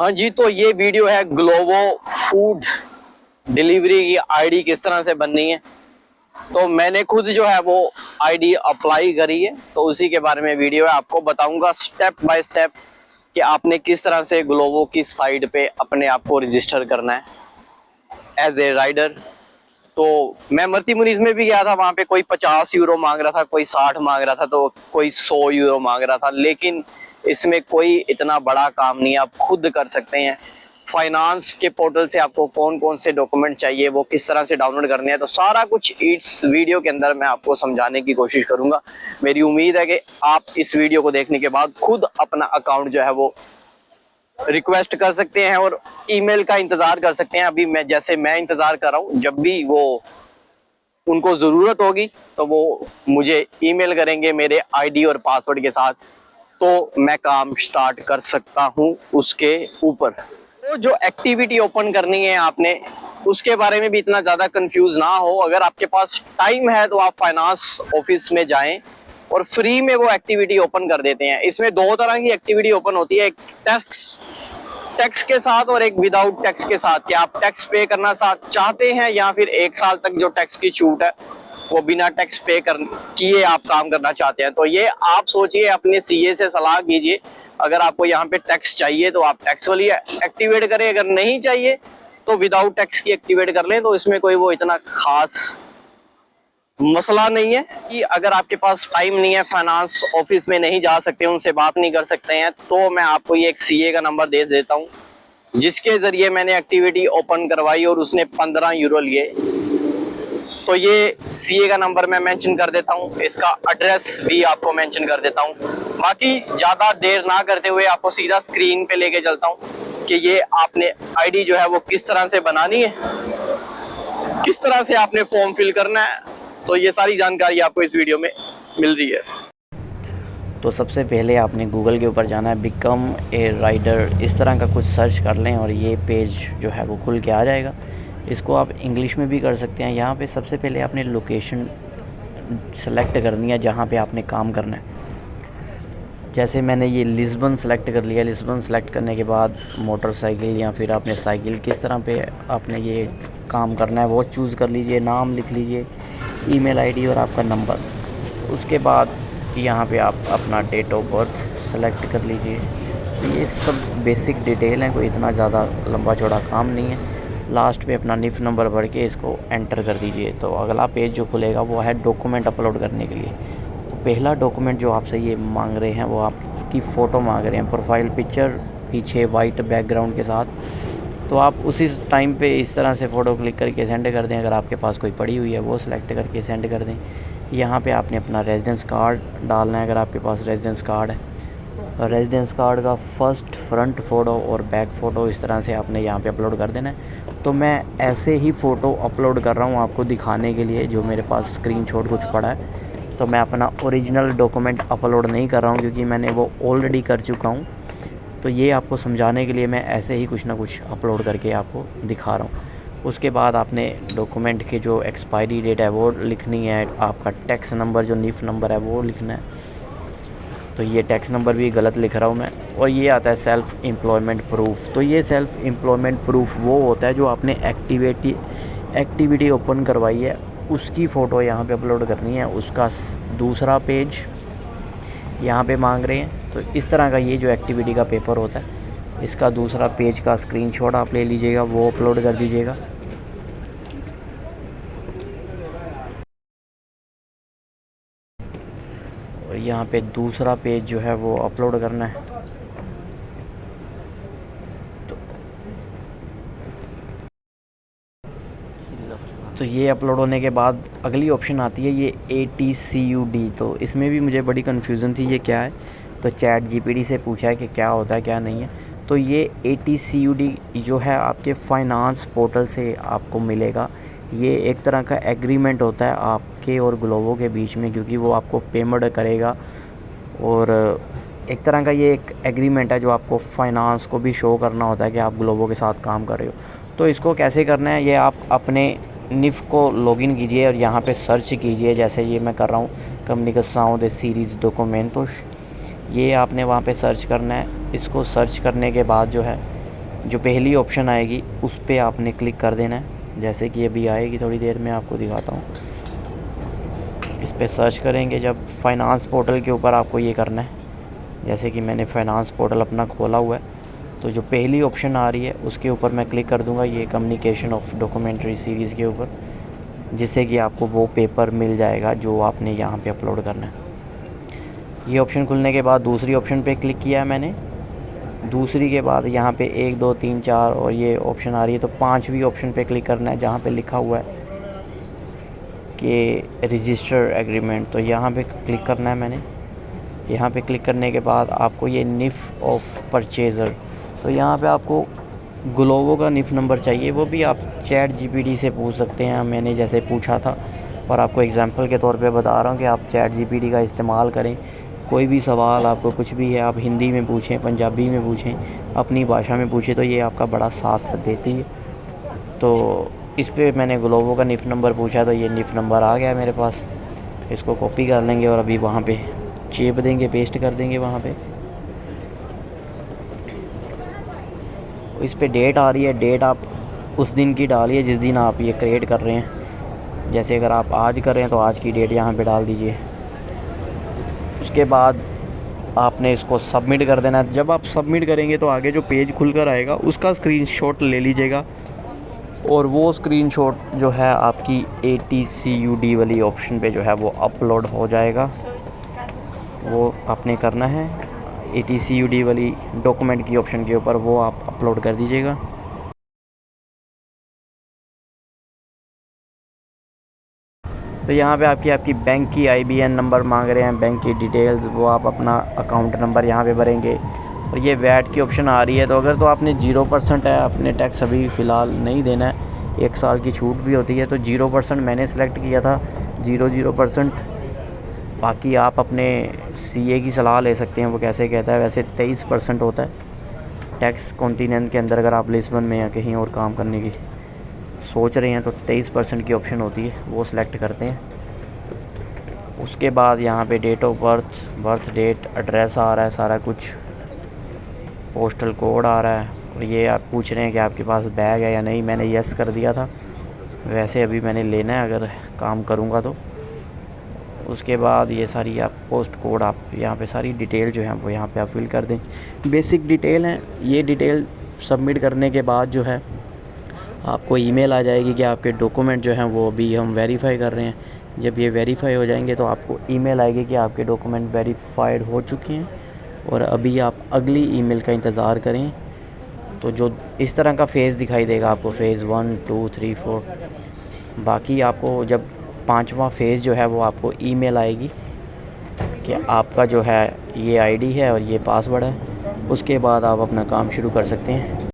हाँ जी, तो ये वीडियो है ग्लोबो फूड डिलीवरी की आईडी किस तरह से बननी है। तो मैंने खुद जो है वो आईडी अप्लाई करी है, तो उसी के बारे में वीडियो है। आपको बताऊंगा स्टेप बाय स्टेप कि आपने किस तरह से ग्लोबो की साइट पे अपने आप को रजिस्टर करना है एज ए राइडर। तो मैं मर्ती मुनीज में भी गया था, वहां पे कोई 50 यूरो मांग रहा था, कोई 60 मांग रहा था, तो कोई 100 यूरो मांग रहा था। लेकिन इसमें कोई इतना बड़ा काम नहीं है, आप खुद कर सकते हैं। फाइनेंस के पोर्टल से आपको कौन कौन से डॉक्यूमेंट चाहिए, वो किस तरह से डाउनलोड करने हैं, तो सारा कुछ इस वीडियो के अंदर मैं आपको समझाने की कोशिश करूंगा। मेरी उम्मीद है कि आप इस वीडियो को देखने के बाद खुद अपना अकाउंट जो है वो रिक्वेस्ट कर सकते हैं और ईमेल का इंतजार कर सकते हैं। अभी मैं इंतजार कर रहा हूँ, जब भी वो उनको जरूरत होगी तो वो मुझे ईमेल करेंगे मेरे आईडी और पासवर्ड के साथ, तो मैं काम स्टार्ट कर सकता हूँ उसके ऊपर। तो जो एक्टिविटी ओपन करनी है आपने, उसके बारे में भी इतना ज्यादा कंफ्यूज ना हो। अगर आपके पास टाइम है तो आप फाइनेंस ऑफिस में जाएं और फ्री में वो एक्टिविटी ओपन कर देते हैं। इसमें दो तरह की एक्टिविटी ओपन होती है, एक टैक्स के साथ और एक विदाउट टैक्स के साथ। क्या आप टैक्स पे करना चाहते हैं या फिर 1 साल तक जो टैक्स की छूट है वो बिना टैक्स पे किए आप काम करना चाहते हैं। तो ये आप सोचिए, अपने सीए से सलाह कीजिए। अगर आपको यहाँ पे टैक्स चाहिए तो आप टैक्स वाली एक्टिवेट करें, अगर नहीं चाहिए तो विदाउट टैक्स की एक्टिवेट कर लें। तो इसमें कोई वो इतना खास मसला नहीं है कि अगर आपके पास टाइम नहीं है, फाइनेंस ऑफिस में नहीं जा सकते, उनसे बात नहीं कर सकते हैं, तो मैं आपको ये एक सीए का नंबर दे देता हूँ, जिसके जरिए मैंने एक्टिविटी ओपन करवाई और उसने 15 यूरो लिए। तो ये सीए का नंबर मैं मेंशन कर देता हूँ, इसका एड्रेस भी आपको मेंशन कर देता हूँ। बाकी ज्यादा देर ना करते हुए आपको सीधा स्क्रीन पे लेके चलता हूँ कि ये आपने आईडी जो है वो किस तरह से बनानी है, किस तरह से आपने फॉर्म फिल करना है। तो ये सारी जानकारी आपको इस वीडियो में मिल रही है। तो सबसे पहले आपने गूगल के ऊपर जाना है, बिकम ए राइडर, इस तरह का कुछ सर्च कर लें और ये पेज जो है वो खुल के आ जाएगा। इसको आप इंग्लिश में भी कर सकते हैं। यहाँ पे सबसे पहले आपने लोकेशन सेलेक्ट करनी है जहाँ पे आपने काम करना है। जैसे मैंने ये लिस्बन सेलेक्ट कर लिया। लिस्बन सेलेक्ट करने के बाद मोटरसाइकिल या फिर आपने साइकिल, किस तरह पे आपने ये काम करना है वो चूज़ कर लीजिए। नाम लिख लीजिए, ईमेल आईडी और आपका नंबर। उसके बाद यहाँ पे आप अपना डेट ऑफ बर्थ सेलेक्ट कर लीजिए। ये सब बेसिक डिटेल हैं, कोई इतना ज़्यादा लंबा चौड़ा काम नहीं है। लास्ट पे अपना निफ नंबर भर के इसको एंटर कर दीजिए। तो अगला पेज जो खुलेगा वो है डॉक्यूमेंट अपलोड करने के लिए। तो पहला डॉक्यूमेंट जो आपसे ये मांग रहे हैं वो आपकी फ़ोटो मांग रहे हैं, प्रोफाइल पिक्चर पीछे वाइट बैकग्राउंड के साथ। तो आप उसी टाइम पे इस तरह से फ़ोटो क्लिक करके सेंड कर दें। अगर आपके पास कोई पड़ी हुई है वो सिलेक्ट करके सेंड कर दें। यहाँ पे आपने अपना रेजिडेंस कार्ड डालना है, अगर आपके पास रेजिडेंस कार्ड है। और रेजिडेंस कार्ड का फर्स्ट फ्रंट फ़ोटो और बैक फ़ोटो इस तरह से आपने यहाँ पे अपलोड कर देना है। तो मैं ऐसे ही फ़ोटो अपलोड कर रहा हूँ आपको दिखाने के लिए, जो मेरे पास स्क्रीनशॉट कुछ पड़ा है। तो मैं अपना ओरिजिनल डॉक्यूमेंट अपलोड नहीं कर रहा हूँ क्योंकि मैंने वो ऑलरेडी कर चुका हूँ। तो ये आपको समझाने के लिए मैं ऐसे ही कुछ ना कुछ अपलोड करके आपको दिखा रहा हूँ। उसके बाद आपने डॉक्यूमेंट की जो एक्सपायरी डेट है वो लिखनी है। आपका टैक्स नंबर जो निफ नंबर है वो लिखना है। तो ये टैक्स नंबर भी गलत लिख रहा हूँ मैं। और ये आता है सेल्फ़ एम्प्लॉयमेंट प्रूफ़। तो ये सेल्फ़ एम्प्लॉयमेंट प्रूफ़ वो होता है जो आपने एक्टिविटी ओपन करवाई है, उसकी फ़ोटो यहाँ पे अपलोड करनी है। उसका दूसरा पेज यहाँ पे मांग रहे हैं। तो इस तरह का ये जो एक्टिविटी का पेपर होता है, इसका दूसरा पेज का स्क्रीनशॉट आप ले लीजिएगा, वो अपलोड कर दीजिएगा। और यहाँ पे दूसरा पेज जो है वो अपलोड करना है। तो ये अपलोड होने के बाद अगली ऑप्शन आती है ये ATCUD। तो इसमें भी मुझे बड़ी कन्फ्यूज़न थी ये क्या है। तो चैट जीपीटी से पूछा है कि क्या होता है क्या नहीं है। तो ये ATCUD जो है आपके फाइनेंस पोर्टल से आपको मिलेगा। ये एक तरह का एग्रीमेंट होता है आपके और ग्लोबो के बीच में, क्योंकि वो आपको पेमेंट करेगा। और एक तरह का ये एक एग्रीमेंट है जो आपको फाइनेंस को भी शो करना होता है कि आप ग्लोबो के साथ काम कर रहे हो। तो इसको कैसे करना है, ये आप अपने निफ को लॉगिन कीजिए और यहाँ पे सर्च कीजिए, जैसे ये मैं कर रहा हूँ, कम्युनिकेशन द सीरीज़ डॉक्यूमेंट। तो ये आपने वहाँ पे सर्च करना है। इसको सर्च करने के बाद जो है जो पहली ऑप्शन आएगी उस पर आपने क्लिक कर देना है। जैसे कि अभी आएगी, थोड़ी देर में आपको दिखाता हूँ। इस पर सर्च करेंगे जब फाइनेंस पोर्टल के ऊपर आपको ये करना है। जैसे कि मैंने फाइनेंस पोर्टल अपना खोला हुआ है, तो जो पहली ऑप्शन आ रही है उसके ऊपर मैं क्लिक कर दूंगा, ये कम्युनिकेशन ऑफ डॉक्यूमेंट्री सीरीज़ के ऊपर, जिससे कि आपको वो पेपर मिल जाएगा जो आपने यहाँ पे अपलोड करना है। ये ऑप्शन खुलने के बाद दूसरी ऑप्शन पे क्लिक किया है मैंने। दूसरी के बाद यहाँ पे 1 2 3 4 और ये ऑप्शन आ रही है, तो 5वीं ऑप्शन पे क्लिक करना है जहाँ पे लिखा हुआ है कि रजिस्टर एग्रीमेंट। तो यहाँ पे क्लिक करना है मैंने। यहाँ पे क्लिक करने के बाद आपको ये निफ़ ऑफ परचेज़र, तो यहाँ पे आपको ग्लोवो का निफ़ नंबर चाहिए। वो भी आप चैट जीपीटी से पूछ सकते हैं, मैंने जैसे पूछा था, और आपको एग्जांपल के तौर पे बता रहा हूँ कि आप चैट जीपीटी का इस्तेमाल करें। कोई भी सवाल आपको कुछ भी है, आप हिंदी में पूछें, पंजाबी में पूछें, अपनी भाषा में पूछें, तो ये आपका बड़ा साथ देती है। तो इस पर मैंने ग्लोवो का निफ़ नंबर पूछा, तो ये निफ़ नंबर आ गया मेरे पास। इसको कॉपी कर लेंगे और अभी वहाँ पे चेप देंगे, पेस्ट कर देंगे वहाँ पे। इस पे डेट आ रही है, डेट आप उस दिन की डालिए जिस दिन आप ये क्रिएट कर रहे हैं। जैसे अगर आप आज कर रहे हैं तो आज की डेट यहाँ पे डाल दीजिए। उसके बाद आपने इसको सबमिट कर देना है। जब आप सबमिट करेंगे तो आगे जो पेज खुल कर आएगा उसका स्क्रीनशॉट ले लीजिएगा, और वो स्क्रीनशॉट जो है आपकी ATCUD वाली ऑप्शन पे जो है वो अपलोड हो जाएगा। वो आपने करना है ATCUD वाली डॉक्यूमेंट की ऑप्शन के ऊपर, वो आप अपलोड कर दीजिएगा। तो यहाँ पे आपकी बैंक की IBN नंबर मांग रहे हैं, बैंक की डिटेल्स, वो आप अपना अकाउंट नंबर यहाँ पे भरेंगे। और ये वैट की ऑप्शन आ रही है, तो अगर तो आपने 0% है, अपने टैक्स अभी फ़िलहाल नहीं देना है, 1 साल की छूट भी होती है, तो 0% मैंने सेलेक्ट किया था, 0% बाकी आप अपने CA की सलाह ले सकते हैं, वो कैसे कहता है। वैसे 23% होता है टैक्स कॉन्टिनेंट के अंदर। अगर आप लिस्बन में या कहीं और काम करने की सोच रहे हैं तो 23% की ऑप्शन होती है, वो सिलेक्ट करते हैं। उसके बाद यहाँ पे date of birth date, address आ रहा है, सारा कुछ, पोस्टल कोड आ रहा है। और ये आप पूछ रहे हैं कि आपके पास बैग है या नहीं, मैंने यस कर दिया था। वैसे अभी मैंने लेना है अगर काम करूँगा तो। उसके बाद ये सारी आप पोस्ट कोड, आप यहाँ पे सारी डिटेल जो है वो यहाँ पे आप फिल कर दें। बेसिक डिटेल हैं ये। डिटेल सबमिट करने के बाद जो है आपको ईमेल आ जाएगी कि आपके डॉक्यूमेंट जो हैं वो अभी हम वेरीफाई कर रहे हैं। जब ये वेरीफाई हो जाएंगे तो आपको ईमेल आएगी कि आपके डॉक्यूमेंट वेरीफाइड हो चुके हैं, और अभी आप अगली ईमेल का इंतज़ार करें। तो जो इस तरह का फ़ेज़ दिखाई देगा आपको, फ़ेज़ 1 2 3 4। बाकी आपको जब 5वां फ़ेज़ जो है वो आपको ईमेल आएगी कि आपका जो है ये ID है और ये पासवर्ड है। उसके बाद आप अपना काम शुरू कर सकते हैं।